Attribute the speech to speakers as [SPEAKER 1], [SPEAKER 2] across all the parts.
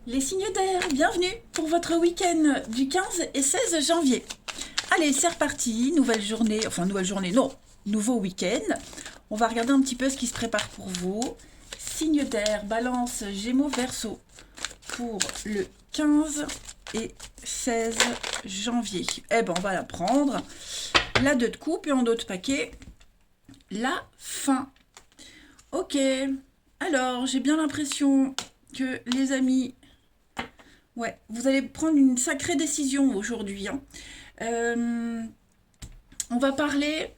[SPEAKER 1] Les signes d'air, bienvenue pour votre week-end du 15 et 16 janvier. Allez, c'est reparti, nouvelle journée, non, nouveau week-end. On va regarder un petit peu ce qui se prépare pour vous. Signes d'air, balance, gémeaux, verseau pour le 15 et 16 janvier. Eh ben, on va la prendre. La 2 de coupe et en d'autres paquets, la fin. Ok, alors j'ai bien l'impression que les amis, ouais, vous allez prendre une sacrée décision aujourd'hui, hein. Euh, on va parler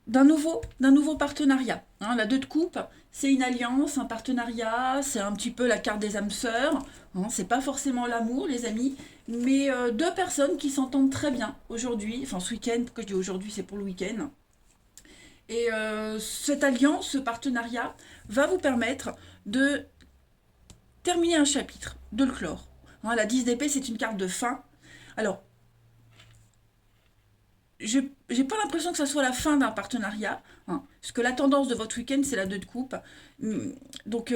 [SPEAKER 1] d'un nouveau partenariat, hein. La 2 de coupe, c'est une alliance, un partenariat, c'est un petit peu la carte des âmes sœurs, hein. C'est pas forcément l'amour, les amis, mais deux personnes qui s'entendent très bien aujourd'hui, enfin ce week-end, pourquoi je dis aujourd'hui, c'est pour le week-end. Et cette alliance, ce partenariat, va vous permettre de terminer un chapitre, de le clore. Hein, la 10 d'épée, c'est une carte de fin. Alors, j'ai pas l'impression que ça soit la fin d'un partenariat, hein, parce que la tendance de votre week-end, c'est la 2 de coupe. Donc,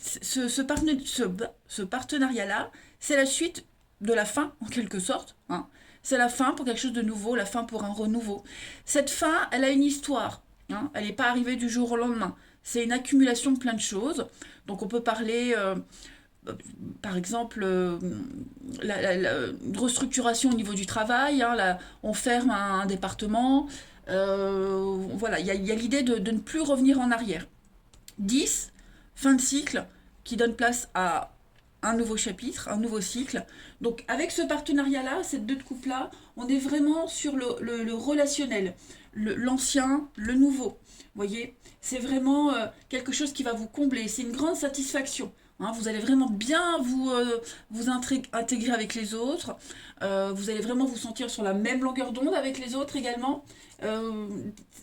[SPEAKER 1] ce partenariat-là, c'est la suite de la fin, en quelque sorte, hein. C'est la fin pour quelque chose de nouveau, la fin pour un renouveau. Cette fin, elle a une histoire, hein. Elle n'est pas arrivée du jour au lendemain. C'est une accumulation de plein de choses. Donc, on peut parler par exemple, une restructuration au niveau du travail, hein, on ferme un département. Voilà, il y a l'idée de ne plus revenir en arrière. 10, fin de cycle, qui donne place à un nouveau chapitre, un nouveau cycle. Donc avec ce partenariat-là, cette 2 de couple-là, on est vraiment sur le relationnel, l'ancien, le nouveau. Vous voyez, c'est vraiment quelque chose qui va vous combler, c'est une grande satisfaction. Hein, vous allez vraiment bien vous intégrer avec les autres. Vous allez vraiment vous sentir sur la même longueur d'onde avec les autres également. Euh,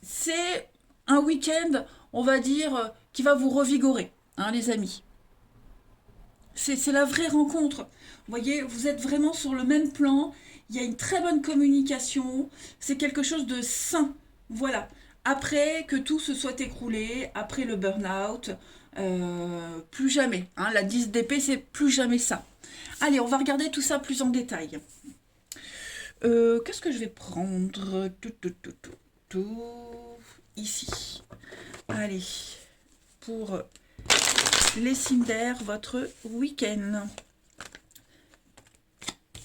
[SPEAKER 1] c'est un week-end, on va dire, qui va vous revigorer, hein, les amis. C'est la vraie rencontre. Vous voyez, vous êtes vraiment sur le même plan. Il y a une très bonne communication. C'est quelque chose de sain. Voilà. Après que tout se soit écroulé, après le burn-out, plus jamais, hein. La 10 d'épée, c'est plus jamais ça. Allez, on va regarder tout ça plus en détail. Qu'est-ce que je vais prendre? Tout. Ici. Allez, pour les signes d'air, votre week-end.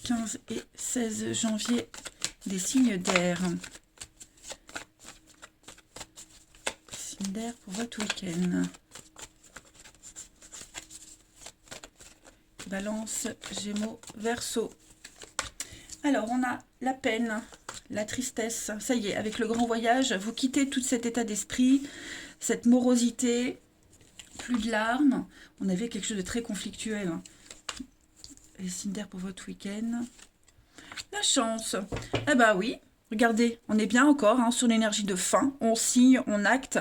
[SPEAKER 1] 15 et 16 janvier, des signes d'air. Signes d'air pour votre week-end. Balance, Gémeaux, Verseau. Alors, on a la peine, la tristesse. Ça y est, avec le grand voyage, vous quittez tout cet état d'esprit, cette morosité, plus de larmes. On avait quelque chose de très conflictuel. Les signes d'air pour votre week-end. La chance. Eh ben oui, regardez, on est bien encore, hein, sur l'énergie de fin. On signe, on acte.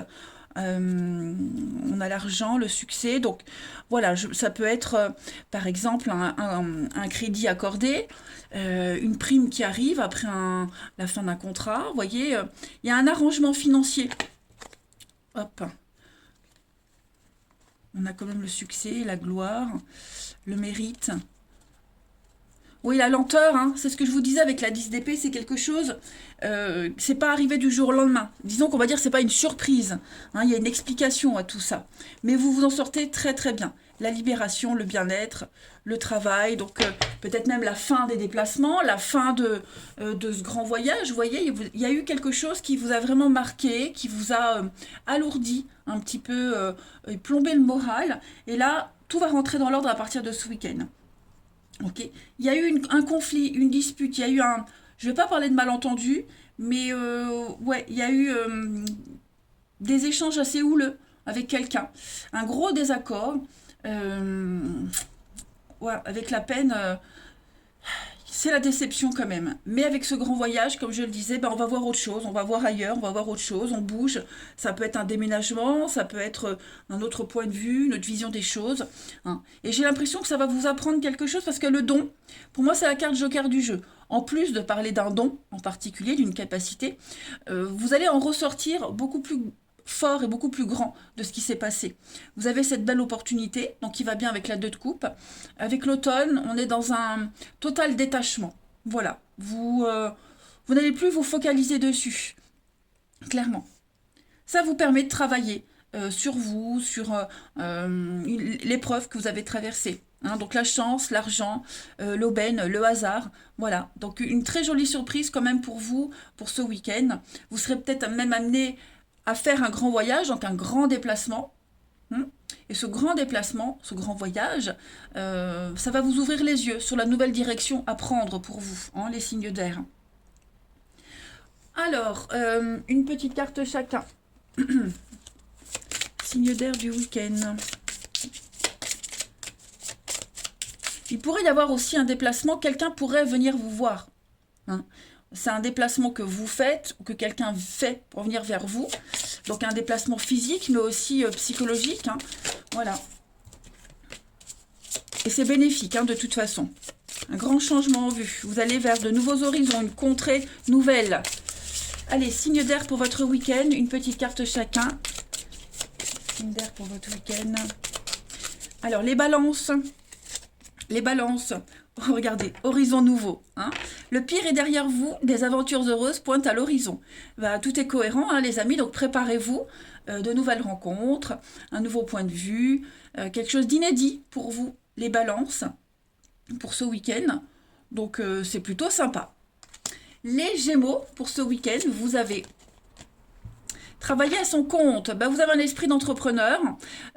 [SPEAKER 1] On a l'argent, le succès. Donc voilà, ça peut être par exemple un crédit accordé, une prime qui arrive après la fin d'un contrat. Vous voyez, il y a un arrangement financier. Hop, on a quand même le succès, la gloire, le mérite. Oui, la lenteur, hein, c'est ce que je vous disais avec la 10 d'épée, c'est quelque chose, c'est pas arrivé du jour au lendemain. Disons qu'on va dire que c'est pas une surprise, hein, il y a une explication à tout ça. Mais vous vous en sortez très très bien. La libération, le bien-être, le travail, donc peut-être même la fin des déplacements, la fin de ce grand voyage. Vous voyez, il y a eu quelque chose qui vous a vraiment marqué, qui vous a alourdi un petit peu, et plombé le moral. Et là, tout va rentrer dans l'ordre à partir de ce week-end. Ok. Il y a eu un conflit, une dispute, il y a eu un... Je ne vais pas parler de malentendu, mais ouais, il y a eu des échanges assez houleux avec quelqu'un. Un gros désaccord. euh, ouais, avec la peine, c'est la déception quand même. Mais avec ce grand voyage, comme je le disais, ben on va voir autre chose, on va voir ailleurs, on va voir autre chose, on bouge. Ça peut être un déménagement, ça peut être un autre point de vue, une autre vision des choses, hein. Et j'ai l'impression que ça va vous apprendre quelque chose parce que le don, pour moi, c'est la carte joker du jeu. En plus de parler d'un don en particulier, d'une capacité, vous allez en ressortir beaucoup plus fort et beaucoup plus grand de ce qui s'est passé. Vous avez cette belle opportunité, donc qui va bien avec la 2 de coupe. Avec l'automne, on est dans un total détachement. Voilà, vous n'allez plus vous focaliser dessus, clairement. Ça vous permet de travailler sur vous, sur l'épreuve que vous avez traversée. Hein, donc la chance, l'argent, l'aubaine, le hasard, voilà. Donc une très jolie surprise quand même pour vous, pour ce week-end. Vous serez peut-être même amené à faire un grand voyage, donc un grand déplacement. Hein. Et ce grand déplacement, ce grand voyage, ça va vous ouvrir les yeux sur la nouvelle direction à prendre pour vous, hein, les signes d'air. Alors, une petite carte chacun. Signe d'air du week-end. Il pourrait y avoir aussi un déplacement, quelqu'un pourrait venir vous voir. Hein. C'est un déplacement que vous faites ou que quelqu'un fait pour venir vers vous. Donc un déplacement physique, mais aussi psychologique. Hein. Voilà. Et c'est bénéfique, hein, de toute façon. Un grand changement en vue. Vous allez vers de nouveaux horizons, une contrée nouvelle. Allez, signe d'air pour votre week-end. Une petite carte chacun. Signe d'air pour votre week-end. Alors, les balances. Les balances, regardez, horizon nouveau. Hein. Le pire est derrière vous, des aventures heureuses pointent à l'horizon. Bah, tout est cohérent, hein, les amis, donc préparez-vous. De nouvelles rencontres, un nouveau point de vue, quelque chose d'inédit pour vous, les balances, pour ce week-end. Donc, c'est plutôt sympa. Les Gémeaux, pour ce week-end, vous avez travaillé à son compte. Bah, vous avez un esprit d'entrepreneur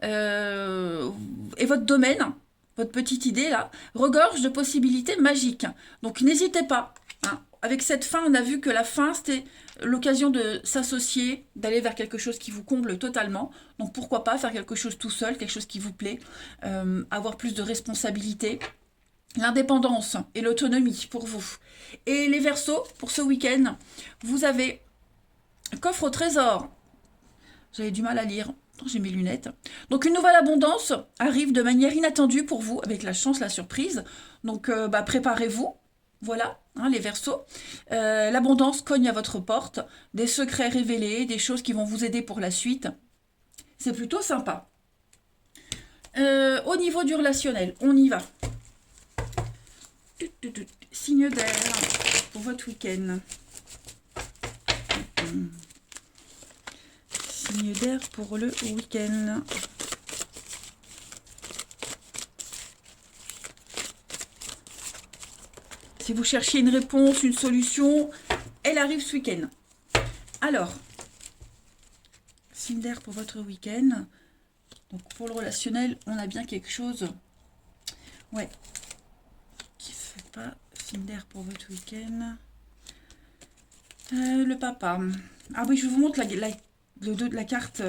[SPEAKER 1] et votre domaine, votre petite idée là, regorge de possibilités magiques. Donc n'hésitez pas. Hein. Avec cette fin, on a vu que la fin, c'était l'occasion de s'associer, d'aller vers quelque chose qui vous comble totalement. Donc pourquoi pas faire quelque chose tout seul, quelque chose qui vous plaît, avoir plus de responsabilités. L'indépendance et l'autonomie pour vous. Et les Verseaux, pour ce week-end, vous avez coffre au trésor. J'avais du mal à lire. J'ai mes lunettes. Donc une nouvelle abondance arrive de manière inattendue pour vous, avec la chance, la surprise. Donc préparez-vous. Voilà, hein, les Verseaux. L'abondance cogne à votre porte. Des secrets révélés, des choses qui vont vous aider pour la suite. C'est plutôt sympa. Au niveau du relationnel, on y va. Signe d'air pour votre week-end. Signe d'air pour le week-end. Si vous cherchez une réponse, une solution, elle arrive ce week-end. Alors, signe d'air pour votre week-end. Donc pour le relationnel, on a bien quelque chose. Ouais. Qui se fait pas. Signe d'air pour votre week-end. Le papa. Ah oui, je vous montre la carte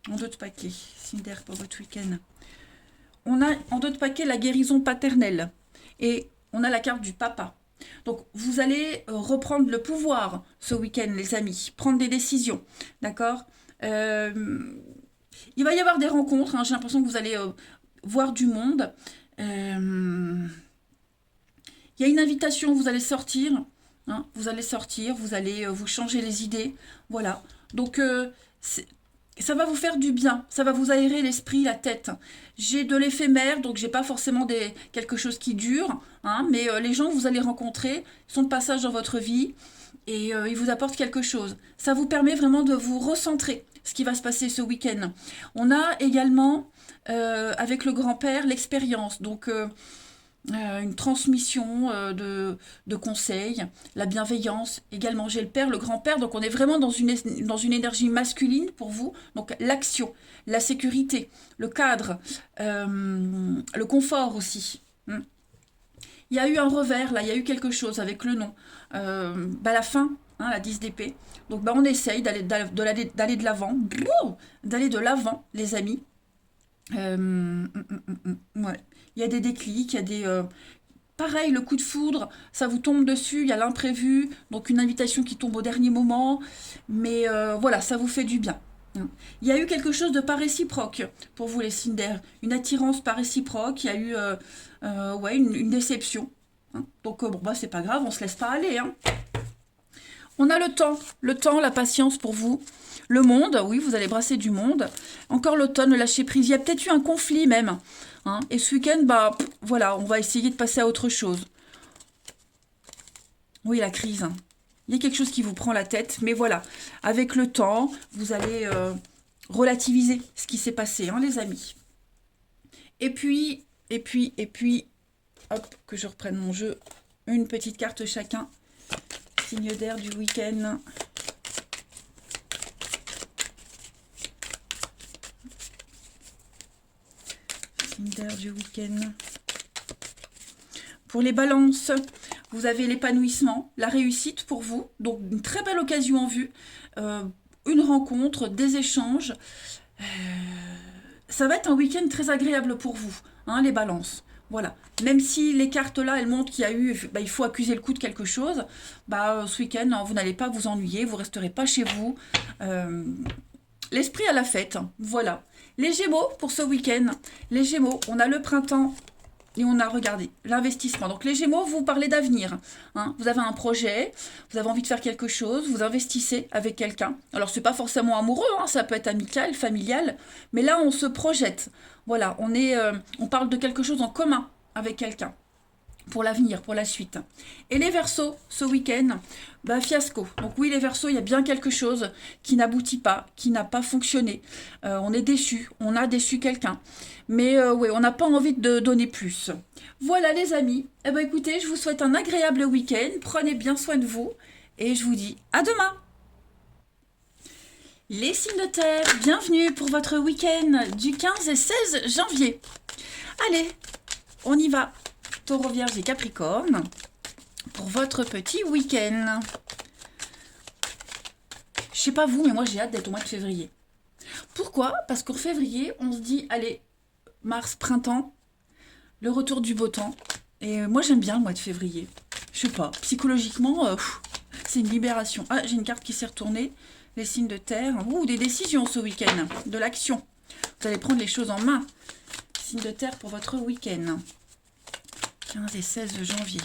[SPEAKER 1] en 2 de paquet. Signe d'air pour votre week-end. On a en 2 de paquet la guérison paternelle. Et on a la carte du papa. Donc, vous allez reprendre le pouvoir ce week-end, les amis. Prendre des décisions. D'accord. Il va y avoir des rencontres. Hein, j'ai l'impression que vous allez voir du monde. Il y a une invitation. Vous allez sortir. Hein, vous allez sortir. Vous allez vous changer les idées. Voilà. Donc, ça va vous faire du bien. Ça va vous aérer l'esprit, la tête. J'ai de l'éphémère, donc j'ai pas forcément quelque chose qui dure. Hein, mais les gens que vous allez rencontrer sont de passage dans votre vie et ils vous apportent quelque chose. Ça vous permet vraiment de vous recentrer ce qui va se passer ce week-end. On a également, avec le grand-père, l'expérience. Donc, une transmission de conseils, la bienveillance, également j'ai le père, le grand-père, donc on est vraiment dans une énergie masculine pour vous, donc l'action, la sécurité, le cadre, le confort aussi. Il y a eu un revers, là, il y a eu quelque chose avec le nom, la fin, hein, la 10 d'épée, donc on essaye d'aller de l'avant, d'aller de l'avant, les amis. Ouais. Il y a des déclics, il y a des... pareil, le coup de foudre, ça vous tombe dessus, il y a l'imprévu, donc une invitation qui tombe au dernier moment, mais voilà, ça vous fait du bien. Il y a eu quelque chose de pas réciproque pour vous les signes d'air, une attirance pas réciproque, il y a eu une déception. Hein. Donc c'est pas grave, on se laisse pas aller. Hein. On a le temps, la patience pour vous. Le monde, oui, vous allez brasser du monde. Encore l'automne, le lâcher prise. Il y a peut-être eu un conflit même. Hein. Et ce week-end, bah, voilà, on va essayer de passer à autre chose. Oui, la crise. Il y a quelque chose qui vous prend la tête. Mais voilà, avec le temps, vous allez relativiser ce qui s'est passé, hein, les amis. Et puis, hop, que je reprenne mon jeu. Une petite carte chacun. Signe d'air du week-end. Signe d'air du week-end. Pour les balances, vous avez l'épanouissement, la réussite pour vous. Donc, une très belle occasion en vue. Une rencontre, des échanges. Ça va être un week-end très agréable pour vous, hein, les balances. Voilà. Même si les cartes là, elles montrent qu'il y a eu, bah, il faut accuser le coup de quelque chose, bah, ce week-end, hein, vous n'allez pas vous ennuyer, vous resterez pas chez vous. L'esprit à la fête, voilà. Les Gémeaux pour ce week-end. Les Gémeaux, on a le printemps et on a, regardé, l'investissement. Donc les Gémeaux, vous parlez d'avenir. Hein. Vous avez un projet, vous avez envie de faire quelque chose, vous investissez avec quelqu'un. Alors c'est pas forcément amoureux, hein, ça peut être amical, familial, mais là on se projette. Voilà, on parle de quelque chose en commun avec quelqu'un. Pour l'avenir, pour la suite. Et les Verseaux, ce week-end, bah, fiasco. Donc oui, les Verseaux, il y a bien quelque chose qui n'aboutit pas, qui n'a pas fonctionné. On est déçu, on a déçu quelqu'un. Mais oui, on n'a pas envie de donner plus. Voilà les amis. Eh ben, écoutez, je vous souhaite un agréable week-end. Prenez bien soin de vous. Et je vous dis à demain. Les signes de terre, bienvenue pour votre week-end du 15 et 16 janvier. Allez, on y va. Taureau, Vierge et Capricorne pour votre petit week-end. Je sais pas vous, mais moi j'ai hâte d'être au mois de février. Pourquoi? Parce qu'en février, on se dit, allez, mars, printemps, le retour du beau temps. Et moi j'aime bien le mois de février. Je sais pas, psychologiquement, c'est une libération. Ah, j'ai une carte qui s'est retournée. Les signes de terre. Ouh, des décisions ce week-end. De l'action. Vous allez prendre les choses en main. Signes de terre pour votre week-end. 15 et 16 janvier.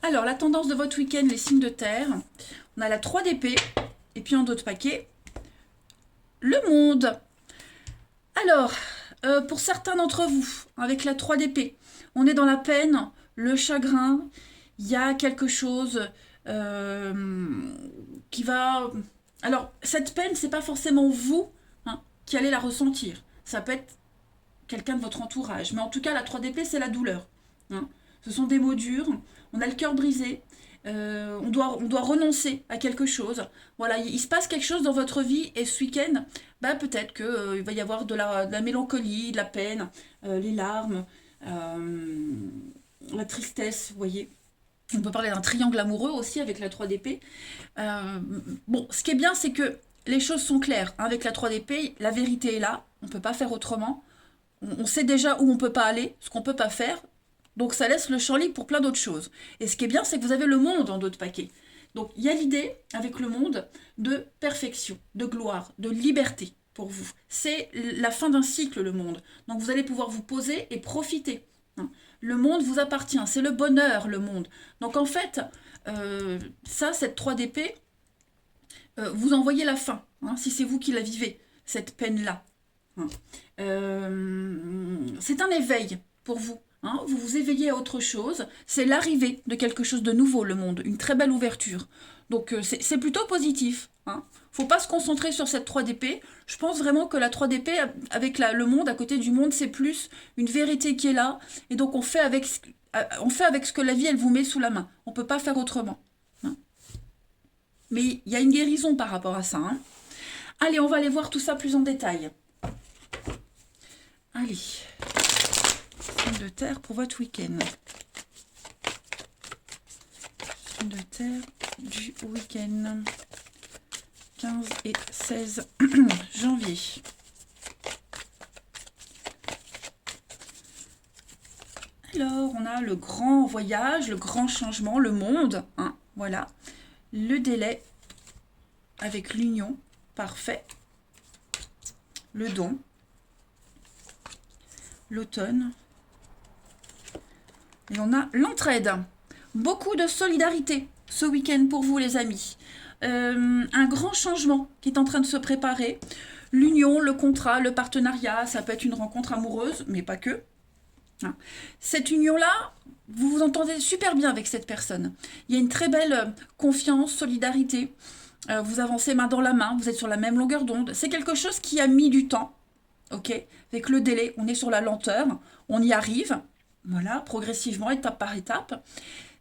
[SPEAKER 1] Alors, la tendance de votre week-end, les signes de terre. On a la 3 d'épée. Et puis en d'autres paquets, le monde. Alors, pour certains d'entre vous, avec la 3 d'épée, on est dans la peine, le chagrin. Il y a quelque chose qui va... Alors, cette peine, c'est pas forcément vous, hein, qui allez la ressentir. Ça peut être quelqu'un de votre entourage. Mais en tout cas, la 3 d'épée, c'est la douleur. Hein. Ce sont des mots durs. On a le cœur brisé. On doit renoncer à quelque chose. Voilà, il se passe quelque chose dans votre vie et ce week-end, bah, peut-être qu'il va y avoir de la mélancolie, de la peine, les larmes, la tristesse, vous voyez. On peut parler d'un triangle amoureux aussi avec la 3 d'épée. Bon, ce qui est bien, c'est que les choses sont claires. Hein. Avec la 3 d'épée, la vérité est là. On ne peut pas faire autrement. On sait déjà où on ne peut pas aller, ce qu'on ne peut pas faire. Donc ça laisse le champ libre pour plein d'autres choses. Et ce qui est bien, c'est que vous avez le monde en d'autres paquets. Donc il y a l'idée, avec le monde, de perfection, de gloire, de liberté pour vous. C'est la fin d'un cycle, le monde. Donc vous allez pouvoir vous poser et profiter. Hein. Le monde vous appartient, c'est le bonheur, le monde. Donc en fait, cette 3 d'épée, vous en voyez la fin, hein, si c'est vous qui la vivez, cette peine-là. Hein. C'est un éveil pour vous. Hein, vous vous éveillez à autre chose. C'est l'arrivée de quelque chose de nouveau, le monde. Une très belle ouverture. Donc c'est plutôt positif. Hein. Faut pas se concentrer sur cette 3 d'épée. Je pense vraiment que la 3 d'épée, avec le monde, à côté du monde, c'est plus une vérité qui est là. Et donc on fait avec ce que la vie, elle vous met sous la main. On peut pas faire autrement. Hein. Mais il y a une guérison par rapport à ça. Hein. Allez, on va aller voir tout ça plus en détail. Allez, signe de terre pour votre week-end. Signe de terre du week-end. 15 et 16 janvier. Alors, on a le grand voyage, le grand changement, le monde. Hein, voilà. Le délai avec l'union. Parfait. Le don. L'automne. Et on a l'entraide. Beaucoup de solidarité ce week-end pour vous, les amis. Un grand changement qui est en train de se préparer. L'union, le contrat, le partenariat, ça peut être une rencontre amoureuse, mais pas que. Hein. Cette union-là, vous vous entendez super bien avec cette personne. Il y a une très belle confiance, solidarité. Vous avancez main dans la main, vous êtes sur la même longueur d'onde. C'est quelque chose qui a mis du temps, ok? Avec le délai, on est sur la lenteur, on y arrive, voilà, progressivement, étape par étape.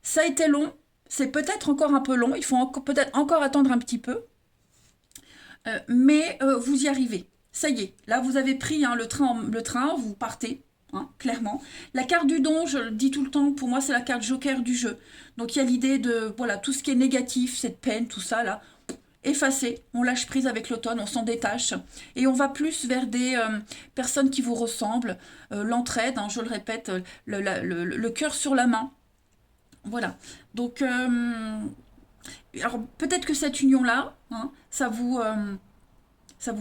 [SPEAKER 1] Ça a été long, c'est peut-être encore un peu long, il faut peut-être encore attendre un petit peu, mais vous y arrivez. Ça y est, là vous avez pris hein, le train, vous partez, hein, clairement. La carte du don, je le dis tout le temps, pour moi c'est la carte joker du jeu. Donc il y a l'idée de, voilà, tout ce qui est négatif, cette peine, tout ça là, effacer, on lâche prise avec l'automne, on s'en détache et on va plus vers des personnes qui vous ressemblent, l'entraide, hein, je le répète, le cœur sur la main. Voilà. Donc, alors peut-être que cette union-là, hein, ça vous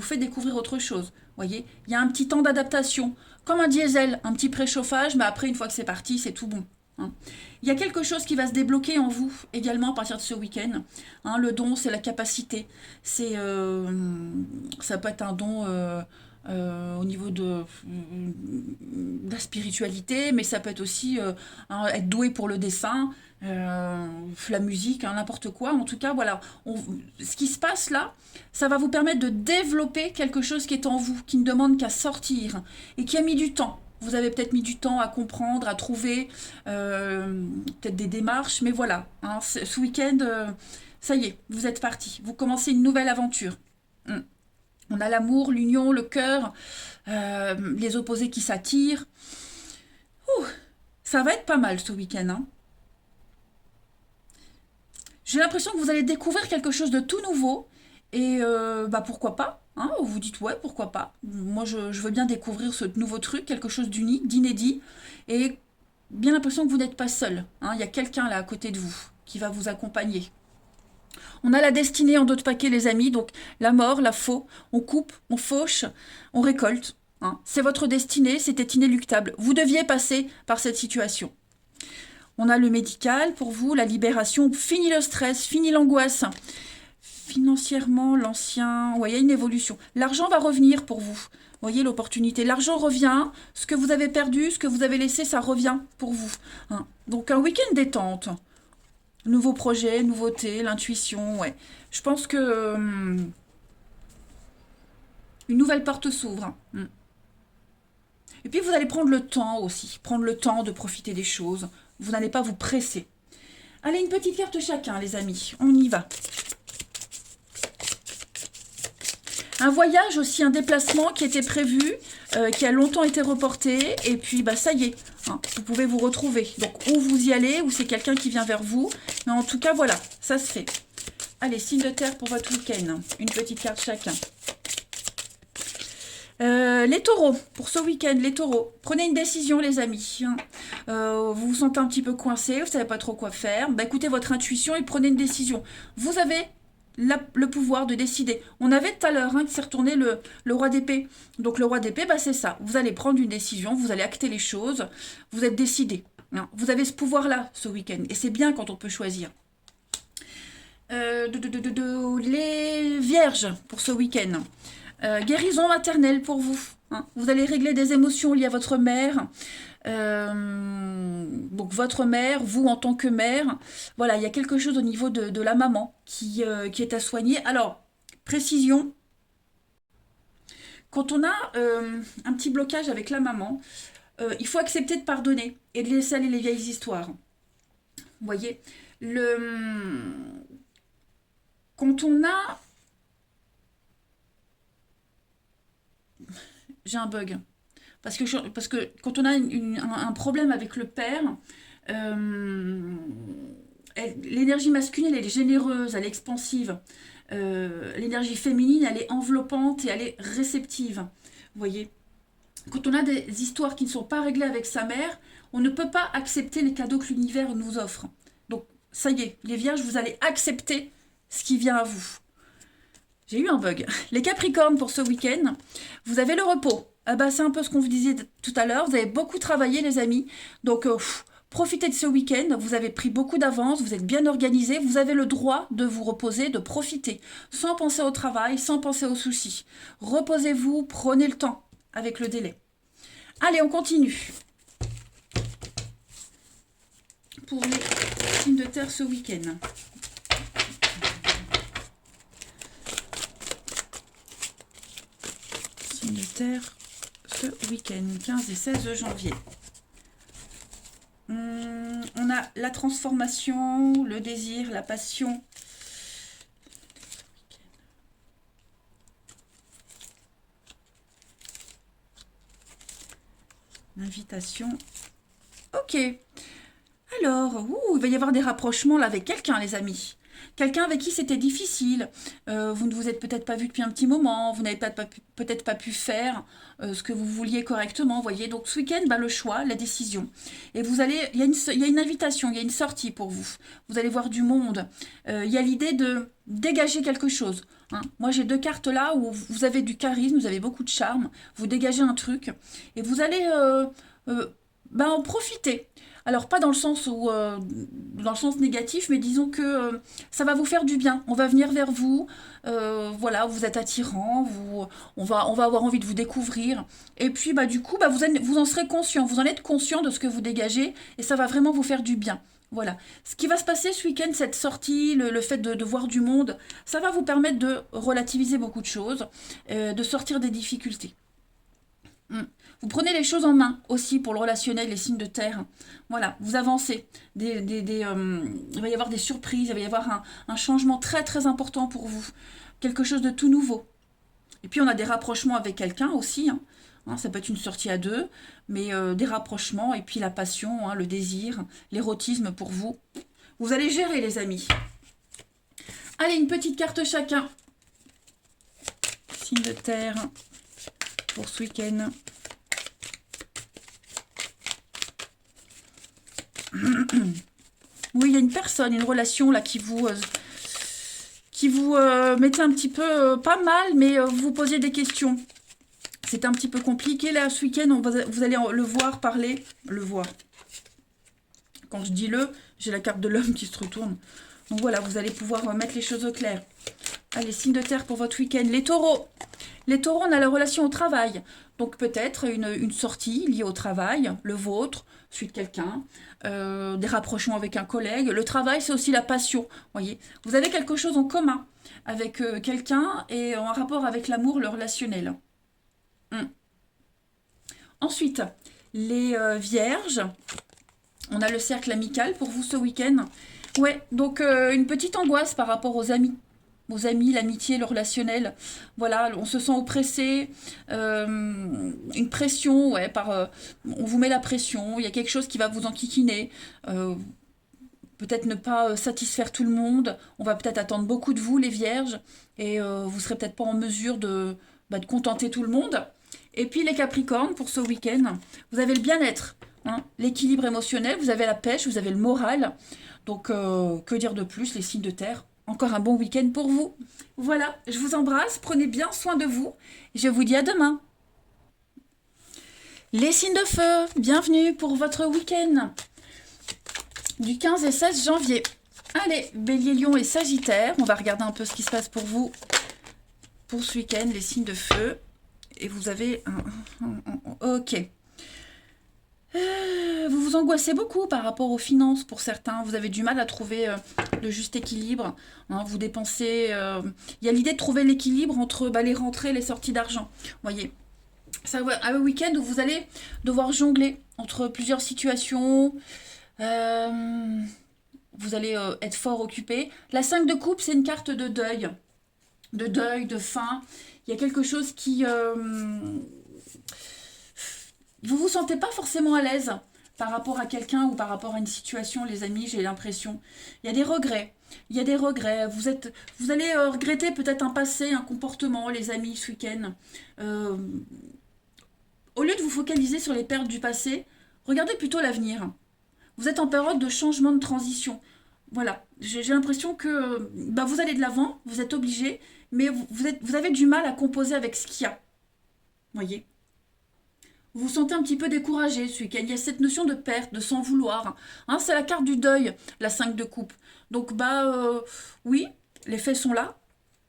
[SPEAKER 1] fait découvrir autre chose. Vous voyez, il y a un petit temps d'adaptation, comme un diesel, un petit préchauffage, mais après, une fois que c'est parti, c'est tout bon. Hein. Il y a quelque chose qui va se débloquer en vous également à partir de ce week-end. Hein, le don, c'est la capacité. Ça peut être un don au niveau de la spiritualité, mais ça peut être aussi hein, être doué pour le dessin, la musique, hein, n'importe quoi. En tout cas, voilà, ce qui se passe là, ça va vous permettre de développer quelque chose qui est en vous, qui ne demande qu'à sortir et qui a mis du temps. Vous avez peut-être mis du temps à comprendre, à trouver peut-être des démarches, mais voilà, hein, ce week-end, ça y est, vous êtes parti. Vous commencez une nouvelle aventure. On a l'amour, l'union, le cœur, les opposés qui s'attirent. Ouh, ça va être pas mal ce week-end. Hein. J'ai l'impression que vous allez découvrir quelque chose de tout nouveau. Et bah pourquoi pas hein, vous dites ouais, pourquoi pas. Moi, je veux bien découvrir ce nouveau truc, quelque chose d'unique, d'inédit. Et bien l'impression que vous n'êtes pas seul. Hein. Il y a quelqu'un là à côté de vous qui va vous accompagner. On a la destinée en dos de paquet, les amis. Donc la mort, la faux, on coupe, on fauche, on récolte. Hein. C'est votre destinée, c'était inéluctable. Vous deviez passer par cette situation. On a le médical pour vous, la libération. Fini le stress, fini l'angoisse. Financièrement, l'ancien... Ouais, il y a une évolution. L'argent va revenir pour vous. Vous voyez l'opportunité. L'argent revient. Ce que vous avez perdu, ce que vous avez laissé, ça revient pour vous. Hein. Donc un week-end détente. Nouveau projet, nouveauté, l'intuition, ouais. Je pense que une nouvelle porte s'ouvre. Et puis vous allez prendre le temps aussi, prendre le temps de profiter des choses. Vous n'allez pas vous presser. Allez, une petite carte chacun, les amis. On y va. Un voyage aussi, un déplacement qui était prévu, qui a longtemps été reporté. Et puis, bah ça y est, hein, vous pouvez vous retrouver. Donc, ou vous y allez, ou c'est quelqu'un qui vient vers vous. Mais en tout cas, voilà, ça se fait. Allez, signe de terre pour votre week-end. Une petite carte chacun. Les taureaux, pour ce week-end, les taureaux. Prenez une décision, les amis. Hein. Vous vous sentez un petit peu coincé, vous ne savez pas trop quoi faire. Bah, écoutez votre intuition et prenez une décision. Vous avez le pouvoir de décider. On avait tout à l'heure qui s'est retourné le roi d'épée. Donc le roi d'épée, bah, c'est ça. Vous allez prendre une décision, vous allez acter les choses, vous êtes décidé. Hein. Vous avez ce pouvoir-là ce week-end. Et c'est bien quand on peut choisir. Les vierges pour ce week-end. Guérison maternelle pour vous. Hein. Vous allez régler des émotions liées à votre mère. Donc votre mère, vous en tant que mère, voilà, il y a quelque chose au niveau de la maman qui est à soigner. Alors, précision, quand on a un petit blocage avec la maman, il faut accepter de pardonner et de laisser aller les vieilles histoires. Vous voyez, quand on a... J'ai un bug. Parce que quand on a un problème avec le père, l'énergie masculine, elle est généreuse, elle est expansive. L'énergie féminine, elle est enveloppante et elle est réceptive. Vous voyez, quand on a des histoires qui ne sont pas réglées avec sa mère, on ne peut pas accepter les cadeaux que l'univers nous offre. Donc, ça y est, les vierges, vous allez accepter ce qui vient à vous. J'ai eu un bug. Les Capricornes pour ce week-end, vous avez le repos. Ah bah, c'est un peu ce qu'on vous disait tout à l'heure. Vous avez beaucoup travaillé, les amis. Donc, Profitez de ce week-end, vous avez pris beaucoup d'avance, vous êtes bien organisé, vous avez le droit de vous reposer, de profiter, sans penser au travail, sans penser aux soucis. Reposez-vous, prenez le temps avec le délai. Allez, on continue. Pour les signes de terre ce week-end. Signes de terre ce week-end, 15 et 16 janvier. On a la transformation, le désir, la passion. L'invitation. Ok. Alors, il va y avoir des rapprochements là avec quelqu'un, les amis. Quelqu'un avec qui c'était difficile. Vous ne vous êtes peut-être pas vu depuis un petit moment. Vous n'avez peut-être pas pu faire ce que vous vouliez correctement. Vous voyez, donc ce week-end, le choix, la décision. Et vous allez, il y a une invitation, il y a une sortie pour vous. Vous allez voir du monde. Il y a l'idée de dégager quelque chose. Hein. Moi, j'ai 2 cartes là où vous avez du charisme, vous avez beaucoup de charme. Vous dégagez un truc et vous allez en profiter. Alors pas dans le sens dans le sens négatif, mais disons que ça va vous faire du bien. On va venir vers vous, voilà, vous êtes attirant, on va avoir envie de vous découvrir. Et puis du coup, vous en serez conscient, vous en êtes conscient de ce que vous dégagez, et ça va vraiment vous faire du bien. Voilà. Ce qui va se passer ce week-end, cette sortie, le fait de voir du monde, ça va vous permettre de relativiser beaucoup de choses, de sortir des difficultés. Vous prenez les choses en main aussi pour le relationnel, les signes de terre. Voilà, vous avancez. Il va y avoir des surprises, il va y avoir un changement très très important pour vous. Quelque chose de tout nouveau. Et puis on a des rapprochements avec quelqu'un aussi. Ça peut être une sortie à 2, mais des rapprochements et puis la passion, le désir, l'érotisme pour vous. Vous allez gérer les amis. Allez, une petite carte chacun. Signe de terre pour ce week-end. Oui, il y a une personne, une relation là qui vous mettait un petit peu pas mal, mais vous posiez des questions. C'est un petit peu compliqué là ce week-end. Vous allez le voir parler, le voir. Quand je dis j'ai la carte de l'homme qui se retourne. Donc voilà, vous allez pouvoir mettre les choses au clair. Allez, signe de terre pour votre week-end. Les taureaux. Les taureaux, on a la relation au travail. Donc peut-être une sortie liée au travail, le vôtre, celui de quelqu'un, des rapprochements avec un collègue. Le travail, c'est aussi la passion. Voyez, vous avez quelque chose en commun avec quelqu'un et en rapport avec l'amour, le relationnel. Ensuite, les vierges. On a le cercle amical pour vous ce week-end. Ouais, donc une petite angoisse par rapport aux amis, l'amitié, le relationnel. Voilà, on se sent oppressé, une pression, ouais, on vous met la pression, il y a quelque chose qui va vous enquiquiner. Peut-être ne pas satisfaire tout le monde. On va peut-être attendre beaucoup de vous, les vierges, et vous serez peut-être pas en mesure de contenter tout le monde. Et puis les capricornes, pour ce week-end, vous avez le bien-être, l'équilibre émotionnel, vous avez la pêche, vous avez le moral. Donc, que dire de plus, les signes de terre? Encore un bon week-end pour vous. Voilà, je vous embrasse, prenez bien soin de vous. Je vous dis à demain. Les signes de feu, bienvenue pour votre week-end du 15 et 16 janvier. Allez, Bélier, Lion et Sagittaire, on va regarder un peu ce qui se passe pour vous pour ce week-end, les signes de feu. Et vous avez ok. Vous vous angoissez beaucoup par rapport aux finances pour certains. Vous avez du mal à trouver le juste équilibre. Vous dépensez. Il y a l'idée de trouver l'équilibre entre les rentrées et les sorties d'argent. Voyez. Ça va un week-end où vous allez devoir jongler entre plusieurs situations. Vous allez être fort occupé. La 5 de coupe, c'est une carte de deuil. De deuil, de fin. Il y a quelque chose qui... vous vous sentez pas forcément à l'aise par rapport à quelqu'un ou par rapport à une situation, les amis, j'ai l'impression. Il y a des regrets. Il y a des regrets. Vous allez regretter peut-être un passé, un comportement, les amis, ce week-end. Au lieu de vous focaliser sur les pertes du passé, regardez plutôt l'avenir. Vous êtes en période de changement de transition. Voilà, j'ai l'impression que vous allez de l'avant, vous êtes obligé, mais vous avez du mal à composer avec ce qu'il y a. Voyez. Vous vous sentez un petit peu découragé ce week-end. Il y a cette notion de perte, de s'en vouloir. Hein, c'est la carte du deuil, la 5 de coupe. Donc, oui, les faits sont là.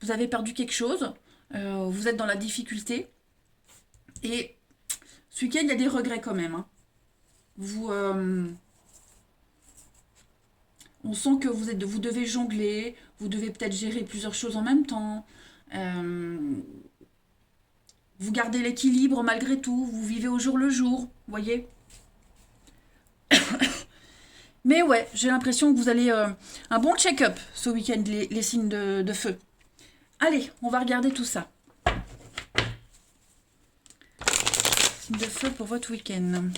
[SPEAKER 1] Vous avez perdu quelque chose. Vous êtes dans la difficulté. Et ce week-end, il y a des regrets quand même. Hein. Vous, on sent que vous devez jongler. Vous devez peut-être gérer plusieurs choses en même temps. Euh, vous gardez l'équilibre malgré tout. Vous vivez au jour le jour. Vous voyez. Mais ouais, j'ai l'impression que vous allez un bon check-up ce week-end, les signes de feu. Allez, on va regarder tout ça. Signes de feu pour votre week-end.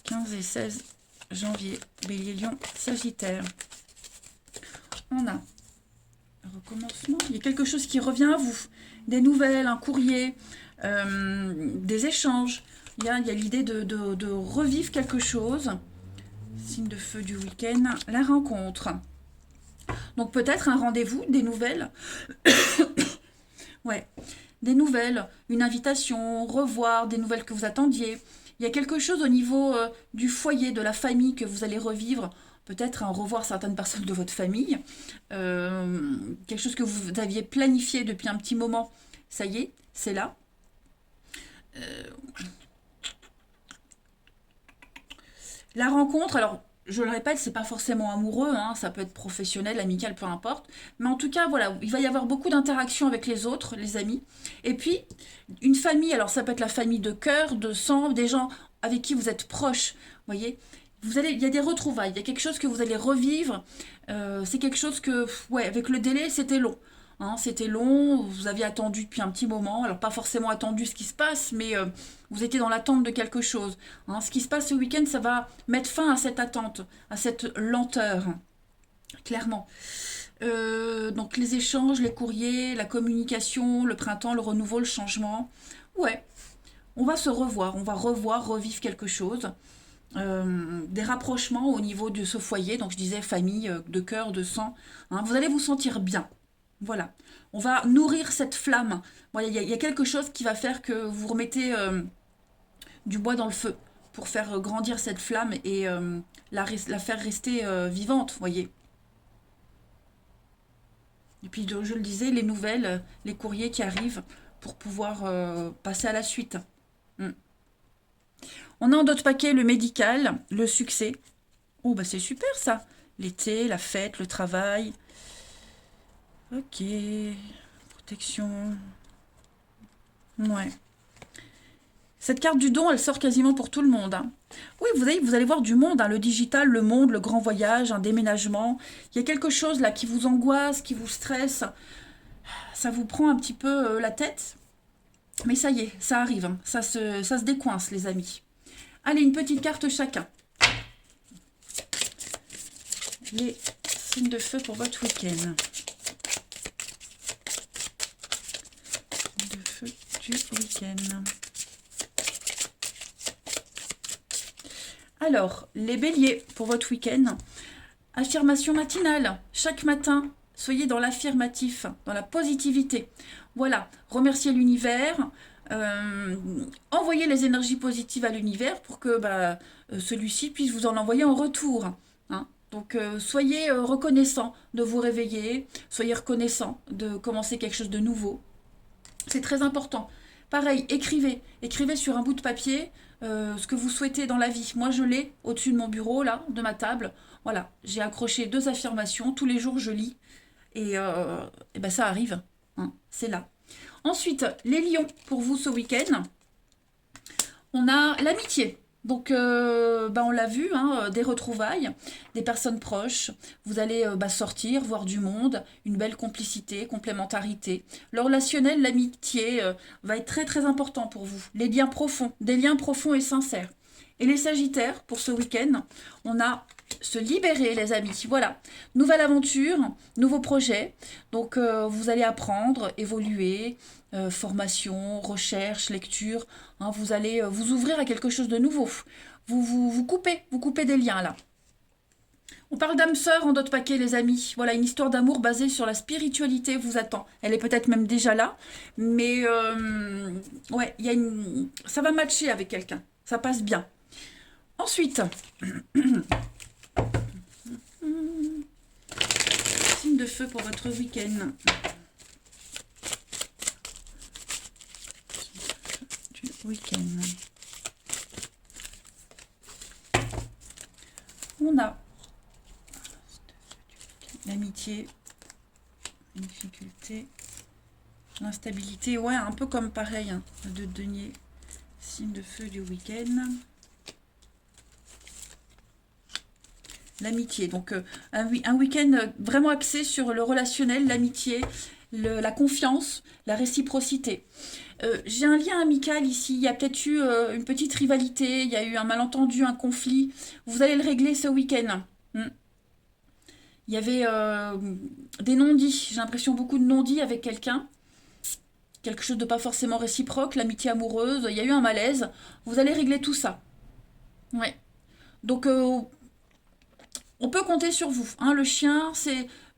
[SPEAKER 1] 15 et 16 janvier. Bélier, Lion, Sagittaire. On a un recommencement. Il y a quelque chose qui revient à vous. Des nouvelles, un courrier, des échanges. Il y a l'idée de revivre quelque chose. Signe de feu du week-end. La rencontre. Donc peut-être un rendez-vous, des nouvelles. Ouais, des nouvelles, une invitation, revoir, des nouvelles que vous attendiez. Il y a quelque chose au niveau du foyer, de la famille que vous allez revivre. Peut-être revoir certaines personnes de votre famille. Quelque chose que vous aviez planifié depuis un petit moment. Ça y est, c'est là. La rencontre, alors je le répète, c'est pas forcément amoureux, hein, ça peut être professionnel, amical, peu importe. Mais en tout cas, voilà, il va y avoir beaucoup d'interactions avec les autres, les amis. Et puis, une famille, alors ça peut être la famille de cœur, de sang, des gens avec qui vous êtes proches, vous voyez. Il y a des retrouvailles, il y a quelque chose que vous allez revivre. C'est quelque chose que, ouais, avec le délai, c'était long. Hein, c'était long, vous aviez attendu depuis un petit moment, alors pas forcément attendu ce qui se passe, mais vous étiez dans l'attente de quelque chose. Hein, ce qui se passe ce week-end, ça va mettre fin à cette attente, à cette lenteur, clairement. Donc les échanges, les courriers, la communication, le printemps, le renouveau, le changement. Ouais, on va se revoir, on va revoir, revivre quelque chose. Des rapprochements au niveau de ce foyer, donc je disais famille, de cœur, de sang. Hein, vous allez vous sentir bien. Voilà. On va nourrir cette flamme. Voilà, il y a quelque chose qui va faire que vous remettez du bois dans le feu pour faire grandir cette flamme et la faire rester vivante, vous voyez. Et puis, je le disais, les nouvelles, les courriers qui arrivent pour pouvoir passer à la suite. Mm. On a en d'autres paquets le médical, le succès. Oh, bah c'est super ça. L'été, la fête, le travail. Ok. Protection. Ouais. Cette carte du don, elle sort quasiment pour tout le monde. Hein. Oui, vous allez voir du monde, hein, le digital, le monde, le grand voyage, un déménagement. Il y a quelque chose là qui vous angoisse, qui vous stresse. Ça vous prend un petit peu la tête. Mais ça y est, ça arrive. Hein. Ça se décoince, les amis. Allez, une petite carte chacun. Les signes de feu pour votre week-end. Signes de feu du week-end. Alors, les béliers pour votre week-end. Affirmation matinale. Chaque matin, soyez dans l'affirmatif, dans la positivité. Voilà, remerciez l'univers. Envoyez les énergies positives à l'univers pour que celui-ci puisse vous en envoyer en retour. Hein. Donc, soyez reconnaissant de vous réveiller. Soyez reconnaissant de commencer quelque chose de nouveau. C'est très important. Pareil, écrivez. Écrivez sur un bout de papier ce que vous souhaitez dans la vie. Moi, je l'ai au-dessus de mon bureau, là, de ma table. Voilà, j'ai accroché 2 affirmations. Tous les jours, je lis. Et ça arrive. Hein, c'est là. Ensuite, les lions, pour vous ce week-end. On a l'amitié. Donc, on l'a vu, hein, des retrouvailles, des personnes proches. Vous allez sortir, voir du monde, une belle complicité, complémentarité. Le relationnel, l'amitié va être très très important pour vous. Les liens profonds, des liens profonds et sincères. Et les sagittaires, pour ce week-end, on a se libérer, les amis. Voilà, nouvelle aventure, nouveau projet. Donc, vous allez apprendre, évoluer, formation, recherche, lecture. Hein, vous allez vous ouvrir à quelque chose de nouveau. Vous coupez des liens là. On parle d'âme sœur en d'autres paquets, les amis. Voilà, une histoire d'amour basée sur la spiritualité vous attend. Elle est peut-être même déjà là, mais ouais, ça va matcher avec quelqu'un. Ça passe bien. Ensuite, signe de feu pour votre week-end. Du week-end. On a l'amitié, la difficulté, l'instabilité, ouais, un peu comme pareil, hein, de denier, signe de feu du week-end. L'amitié, donc un week-end vraiment axé sur le relationnel, l'amitié, la confiance, la réciprocité. J'ai un lien amical ici, il y a peut-être eu une petite rivalité, il y a eu un malentendu, un conflit. Vous allez le régler ce week-end. Il y avait des non-dits, j'ai l'impression beaucoup de non-dits avec quelqu'un. Quelque chose de pas forcément réciproque, l'amitié amoureuse, il y a eu un malaise. Vous allez régler tout ça. Ouais. Donc, on peut compter sur vous. Hein. Le chien,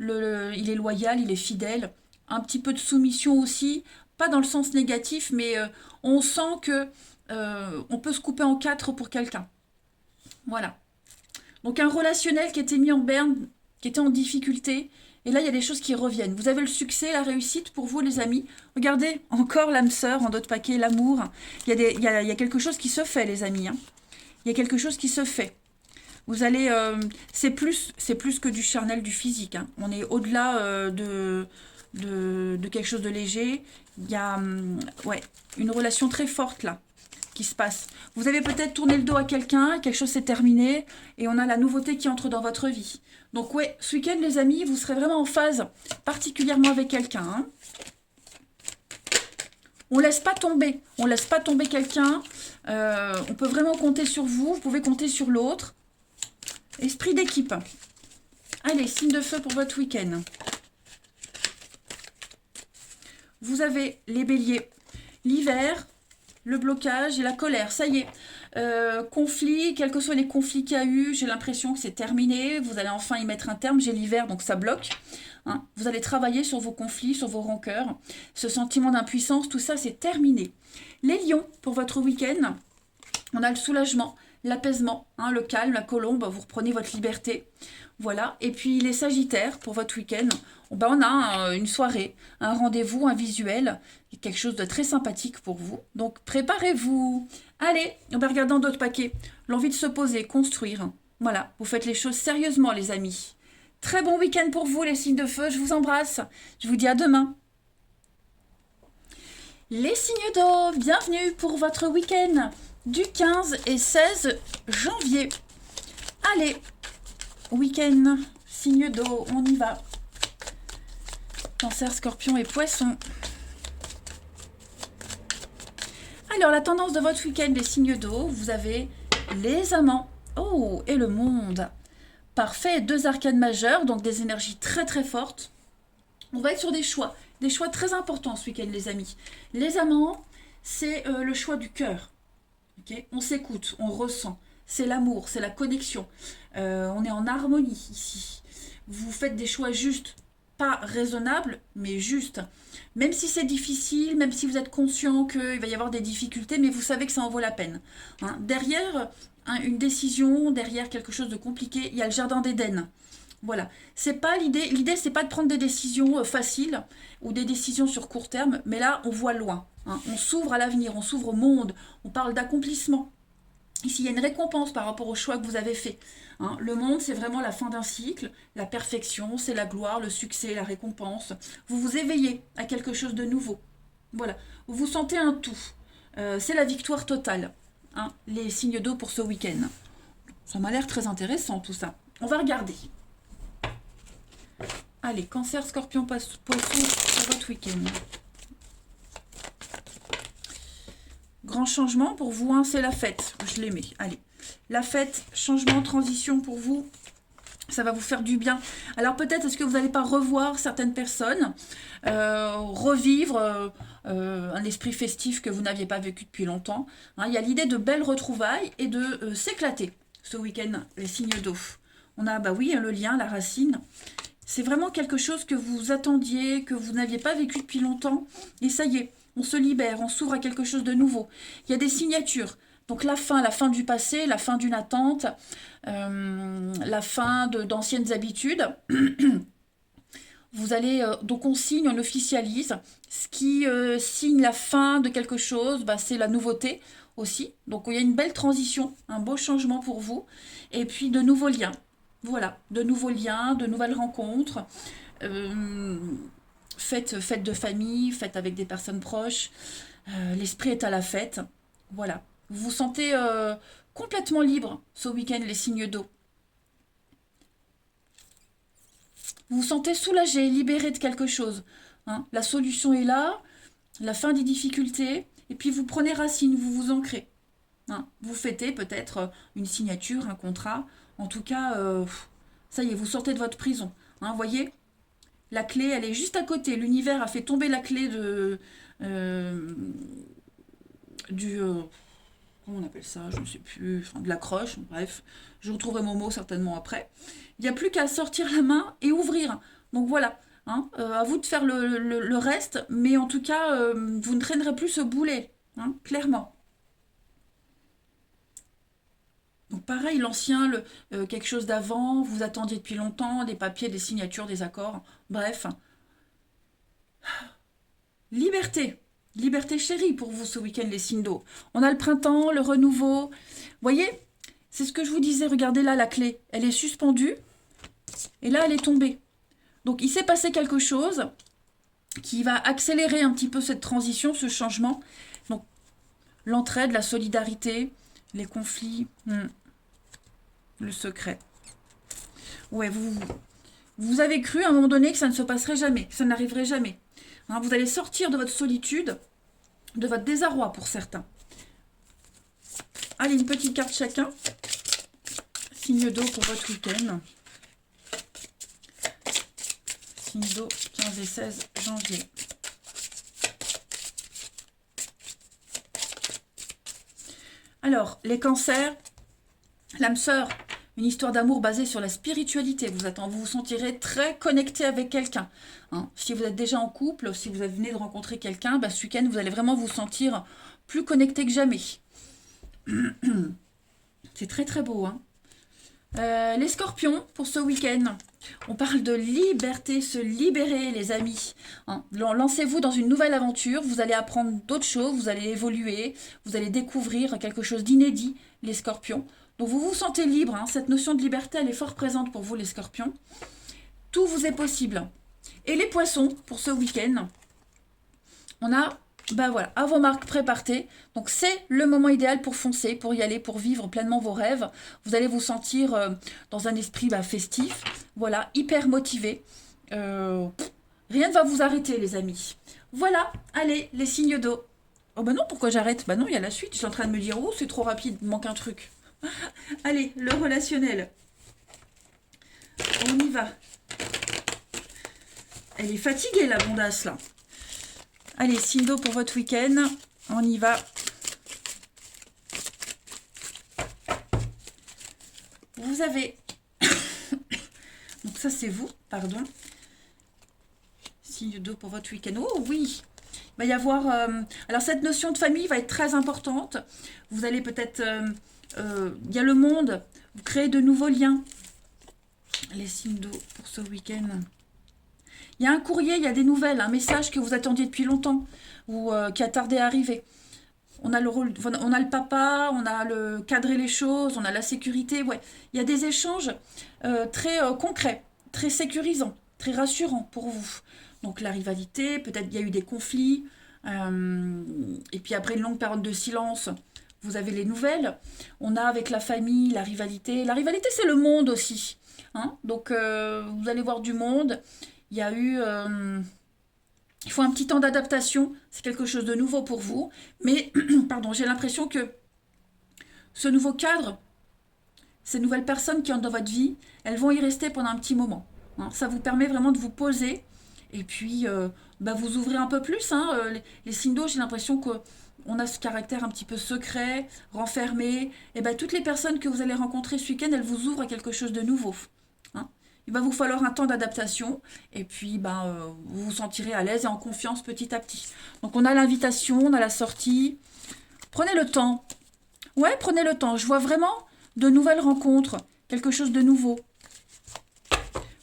[SPEAKER 1] il est loyal, il est fidèle. Un petit peu de soumission aussi, pas dans le sens négatif, mais on sent que on peut se couper en quatre pour quelqu'un. Voilà. Donc un relationnel qui était mis en berne, qui était en difficulté, et là il y a des choses qui reviennent. Vous avez le succès, la réussite pour vous les amis. Regardez, encore l'âme sœur, en d'autres paquets, l'amour. Il y a quelque chose qui se fait les amis. Hein. Il y a quelque chose qui se fait. Vous allez, c'est plus que du charnel, du physique. Hein. On est au-delà de quelque chose de léger. Il y a ouais, une relation très forte là qui se passe. Vous avez peut-être tourné le dos à quelqu'un, quelque chose s'est terminé et on a la nouveauté qui entre dans votre vie. Donc ouais, ce week-end les amis, vous serez vraiment en phase particulièrement avec quelqu'un. Hein. On laisse pas tomber quelqu'un. On peut vraiment compter sur vous, vous pouvez compter sur l'autre. Esprit d'équipe. Allez, signe de feu pour votre week-end. Vous avez les béliers, l'hiver, le blocage et la colère. Ça y est, conflit, quels que soient les conflits qu'il y a eu, j'ai l'impression que c'est terminé. Vous allez enfin y mettre un terme. J'ai l'hiver, donc ça bloque. Hein. Vous allez travailler sur vos conflits, sur vos rancœurs. Ce sentiment d'impuissance, tout ça, c'est terminé. Les lions, pour votre week-end, on a le soulagement, l'apaisement, hein, le calme, la colombe, vous reprenez votre liberté. Voilà. Et puis les sagittaires, pour votre week-end, on a une soirée, un rendez-vous, un visuel, quelque chose de très sympathique pour vous. Donc préparez-vous. Allez, on va regarder dans d'autres paquets. L'envie de se poser, construire. Voilà, vous faites les choses sérieusement les amis. Très bon week-end pour vous les signes de feu, je vous embrasse. Je vous dis à demain. Les signes d'eau, bienvenue pour votre week-end du 15 et 16 janvier. Allez, week-end, signe d'eau, on y va. Cancer, scorpion et poisson. Alors, la tendance de votre week-end, les signes d'eau, vous avez les amants. Oh, et le monde. Parfait, 2 arcanes majeures, donc des énergies très très fortes. On va être sur des choix très importants ce week-end, les amis. Les amants, c'est le choix du cœur. Okay, on s'écoute, on ressent. C'est l'amour, c'est la connexion. On est en harmonie ici. Vous faites des choix justes, pas raisonnables, mais justes. Même si c'est difficile, même si vous êtes conscient qu'il va y avoir des difficultés, mais vous savez que ça en vaut la peine. Hein, derrière une décision, derrière quelque chose de compliqué, il y a le jardin d'Éden. Voilà, c'est pas l'idée. L'idée, c'est pas de prendre des décisions faciles ou des décisions sur court terme, mais là, on voit loin. Hein. On s'ouvre à l'avenir, on s'ouvre au monde, on parle d'accomplissement. Ici, il y a une récompense par rapport au choix que vous avez fait. Hein. Le monde, c'est vraiment la fin d'un cycle. La perfection, c'est la gloire, le succès, la récompense. Vous vous éveillez à quelque chose de nouveau. Voilà, vous vous sentez un tout. C'est la victoire totale. Hein. Les signes d'eau pour ce week-end. Ça m'a l'air très intéressant tout ça. On va regarder. Allez, cancer, scorpion, poisson pour votre week-end. Grand changement pour vous, hein, c'est la fête. Je l'aimais. Allez, la fête, changement, transition pour vous. Ça va vous faire du bien. Alors peut-être est-ce que vous n'allez pas revoir certaines personnes, revivre un esprit festif que vous n'aviez pas vécu depuis longtemps. Hein, il y a l'idée de belles retrouvailles et de s'éclater ce week-end, les signes d'eau. On a, bah oui, le lien, la racine. C'est vraiment quelque chose que vous attendiez, que vous n'aviez pas vécu depuis longtemps. Et ça y est, on se libère, on s'ouvre à quelque chose de nouveau. Il y a des signatures. Donc la fin du passé, la fin d'une attente, la fin d'anciennes habitudes. Vous allez, donc on signe, on officialise. Ce qui signe la fin de quelque chose, bah, c'est la nouveauté aussi. Donc il y a une belle transition, un beau changement pour vous. Et puis de nouveaux liens. Voilà, de nouveaux liens, de nouvelles rencontres. Euh, fête de famille, fête avec des personnes proches. L'esprit est à la fête. Voilà. Vous vous sentez complètement libre ce week-end, les signes d'eau. Vous vous sentez soulagé, libéré de quelque chose. Hein. La solution est là, la fin des difficultés, et puis vous prenez racine, vous vous ancrez. Hein. Vous fêtez peut-être une signature, un contrat. En tout cas, ça y est, vous sortez de votre prison. Hein, vous voyez, la clé, elle est juste à côté. L'univers a fait tomber la clé euh, du... comment on appelle ça? Je ne sais plus. Enfin, de la croche, bref. Je retrouverai mon mot certainement après. Il n'y a plus qu'à sortir la main et ouvrir. Donc voilà. Hein, à vous de faire le reste. Mais en tout cas, vous ne traînerez plus ce boulet. Hein, clairement. Donc pareil, l'ancien, quelque chose d'avant, vous attendiez depuis longtemps, des papiers, des signatures, des accords, bref. Liberté, liberté chérie pour vous ce week-end les signes d'eau. On a le printemps, le renouveau. Vous voyez, c'est ce que je vous disais, regardez là la clé, elle est suspendue et là elle est tombée. Donc il s'est passé quelque chose qui va accélérer un petit peu cette transition, ce changement. Donc l'entraide, la solidarité, les conflits, le secret. Ouais, vous avez cru à un moment donné que ça ne se passerait jamais, que ça n'arriverait jamais. Hein, vous allez sortir de votre solitude, de votre désarroi pour certains. Allez, une petite carte chacun. Signe d'eau pour votre week-end. Signe d'eau 15 et 16 janvier. Alors, les cancers, l'âme sœur, une histoire d'amour basée sur la spiritualité. Vous vous sentirez très connecté avec quelqu'un. Hein. Si vous êtes déjà en couple, si vous venez de rencontrer quelqu'un, bah, ce week-end, vous allez vraiment vous sentir plus connecté que jamais. C'est très très beau. Hein. Les scorpions, pour ce week-end, on parle de liberté, se libérer les amis. Hein. Lancez-vous dans une nouvelle aventure, vous allez apprendre d'autres choses, vous allez évoluer, vous allez découvrir quelque chose d'inédit, les scorpions. Donc vous vous sentez libre, hein. Cette notion de liberté, elle est fort présente pour vous les scorpions. Tout vous est possible. Et les poissons, pour ce week-end, on a, ben voilà, à vos marques, préparez. Donc c'est le moment idéal pour foncer, pour y aller, pour vivre pleinement vos rêves. Vous allez vous sentir dans un esprit festif, voilà, hyper motivé. Rien ne va vous arrêter les amis. Voilà, allez, les signes d'eau. Oh ben non, pourquoi j'arrête? Ben non, il y a la suite, je suis en train de me dire, oh c'est trop rapide, il manque un truc. Allez, le relationnel. On y va. Elle est fatiguée, la bondasse, là. Allez, signe d'eau pour votre week-end. On y va. Vous avez... Donc ça, c'est vous, pardon. Signe d'eau pour votre week-end. Oh oui, il va y avoir... Alors, cette notion de famille va être très importante. Vous allez peut-être... il y a le monde. Vous créez de nouveaux liens. Les signes d'eau pour ce week-end. Il y a un courrier, il y a des nouvelles, un message que vous attendiez depuis longtemps ou qui a tardé à arriver. On a le papa, on a le cadrer les choses, on a la sécurité. Ouais, il y a des échanges très concrets, très sécurisants, très rassurants pour vous. Donc la rivalité, peut-être il y a eu des conflits, et puis après une longue période de silence, vous avez les nouvelles. On a avec la famille la rivalité. La rivalité, c'est le monde aussi. Hein. Donc vous allez voir du monde. Il y a eu... il faut un petit temps d'adaptation. C'est quelque chose de nouveau pour vous. Mais, pardon, j'ai l'impression que ce nouveau cadre, ces nouvelles personnes qui entrent dans votre vie, elles vont y rester pendant un petit moment. Hein. Ça vous permet vraiment de vous poser Et puis, bah, vous ouvrez un peu plus, hein, les signes d'eau, j'ai l'impression que on a ce caractère un petit peu secret, renfermé. Et ben toutes les personnes que vous allez rencontrer ce week-end, elles vous ouvrent à quelque chose de nouveau. Hein. Il va vous falloir un temps d'adaptation et puis ben, vous vous sentirez à l'aise et en confiance petit à petit. Donc on a l'invitation, on a la sortie. Prenez le temps. Ouais, prenez le temps. Je vois vraiment de nouvelles rencontres, quelque chose de nouveau.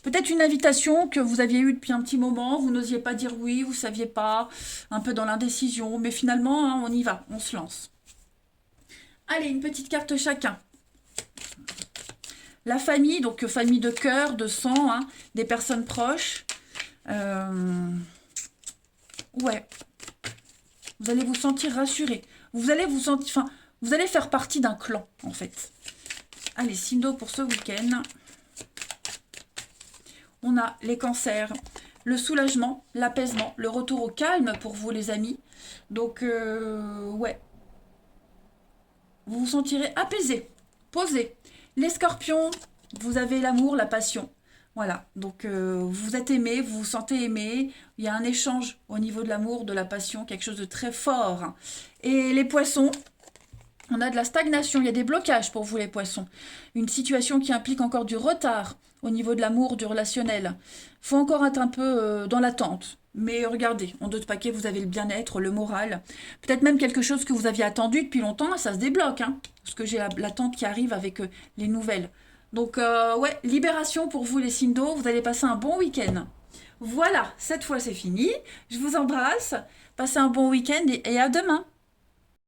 [SPEAKER 1] Peut-être une invitation que vous aviez eue depuis un petit moment, vous n'osiez pas dire oui, vous ne saviez pas, un peu dans l'indécision, mais finalement, hein, on y va, on se lance. Allez, une petite carte chacun. La famille, donc famille de cœur, de sang, hein, des personnes proches. Ouais, vous allez vous sentir rassuré. Vous allez vous sentir, enfin, vous allez faire partie d'un clan, en fait. Allez, signe d'eau pour ce week-end. On a les cancers, le soulagement, l'apaisement, le retour au calme pour vous les amis. Donc, ouais, vous vous sentirez apaisé, posé. Les scorpions, vous avez l'amour, la passion. Voilà, donc vous êtes aimé, vous vous sentez aimé. Il y a un échange au niveau de l'amour, de la passion, quelque chose de très fort. Et les poissons, on a de la stagnation, il y a des blocages pour vous les poissons. Une situation qui implique encore du retard au niveau de l'amour, du relationnel. Il faut encore être un peu dans l'attente. Mais regardez, en 2 paquets, vous avez le bien-être, le moral. Peut-être même quelque chose que vous aviez attendu depuis longtemps, ça se débloque. Hein, parce que j'ai l'attente qui arrive avec les nouvelles. Donc, ouais, libération pour vous les signes d'eau. Vous allez passer un bon week-end. Voilà, cette fois c'est fini. Je vous embrasse. Passez un bon week-end et à demain.